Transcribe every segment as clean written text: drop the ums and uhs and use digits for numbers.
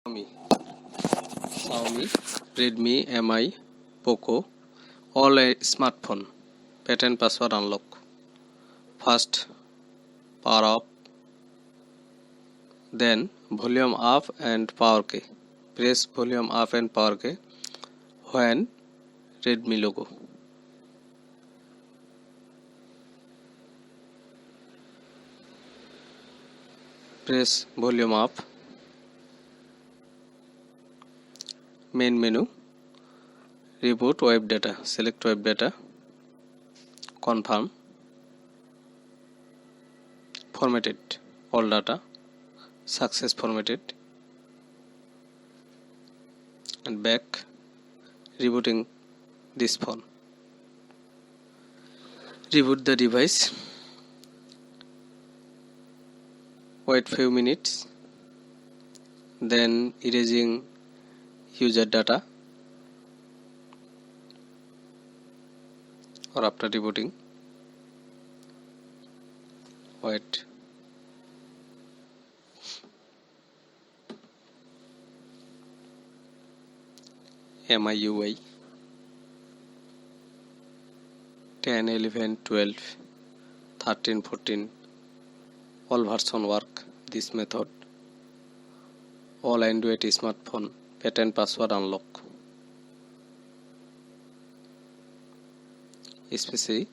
Xiaomi, Redmi, Mi, Poco, all a smartphone. Pattern password unlock. First, power off, then volume up and power key. Press volume up and power key when Redmi logo. Press volume up. Main menu. Reboot web data. Select web data. Confirm. Formatted all data. Success formatted. And back. Rebooting this phone. Reboot the device. Wait few minutes. Then erasing user data. Or after rebooting. Wait. MIUI 10, 11, 12, 13, 14 all version work this method. All Android smartphone pattern password unlock. Especially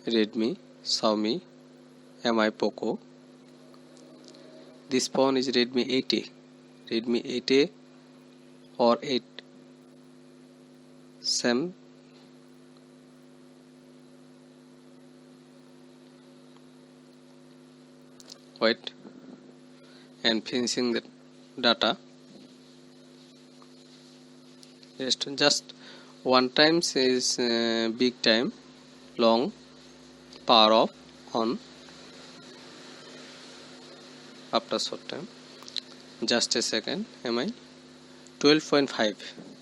Redmi, Xiaomi, Mi, Poco. This phone is Redmi 8A. Redmi 8A or 8. Same. Wait. And finishing the data. Just one times is big time, long, power off, on, after short time. Just a second. Mi 12.5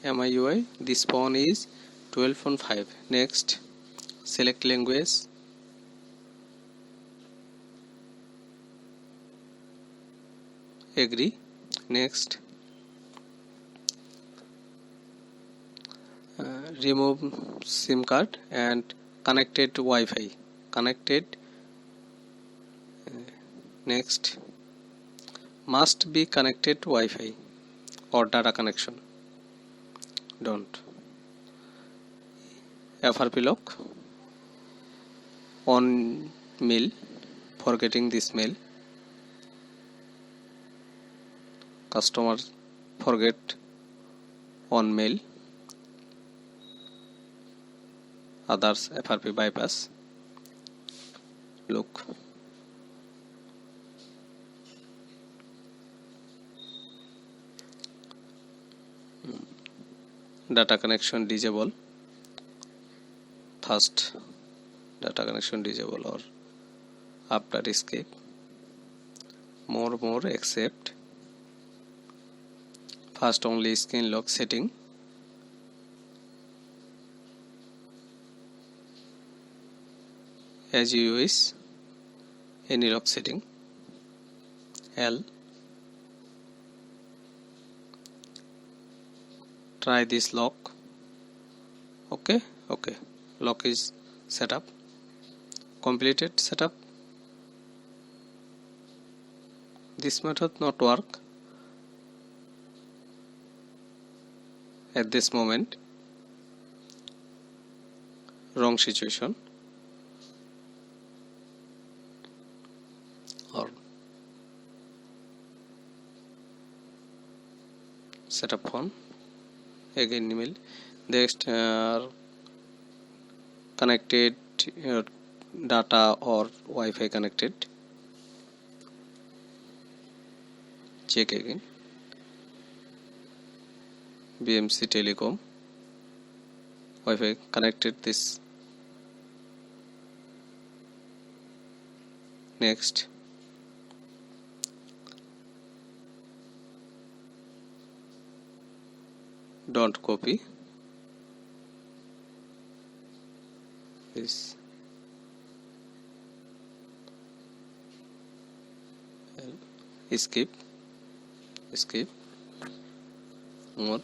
MIUI. This phone is 12.5. Next, select language. Agree. Next, remove SIM card and connected to Wi-Fi. Connected. Next, must be connected to Wi-Fi or data connection. Don't. FRP lock. On mail. Forgetting this mail. Customer forget on mail. Others FRP bypass. Look. Data connection disable. First data connection disable or after escape. More accept. First only screen lock setting. As you wish. Any lock setting. L. Try this lock. Okay. Lock is set up. Completed setup. This method not work at this moment. Wrong situation. Or setup phone. Again email. Next connected data or Wi-Fi connected. Check again. BMC Telecom. Wi-Fi connected this. Next. Don't copy. This. Escape. more,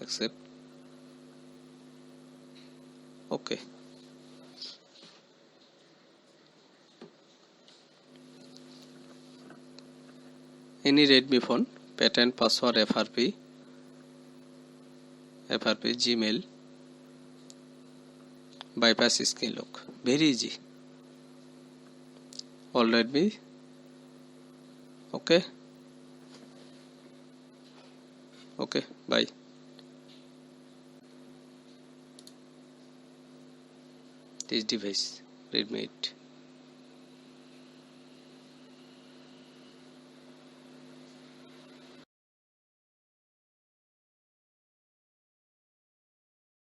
accept. Okay. Any Redmi phone, patent, password, FRP, Gmail, bypass screen lock. Very easy. All Redmi. Okay. Okay. Bye. This device, Redmi 8.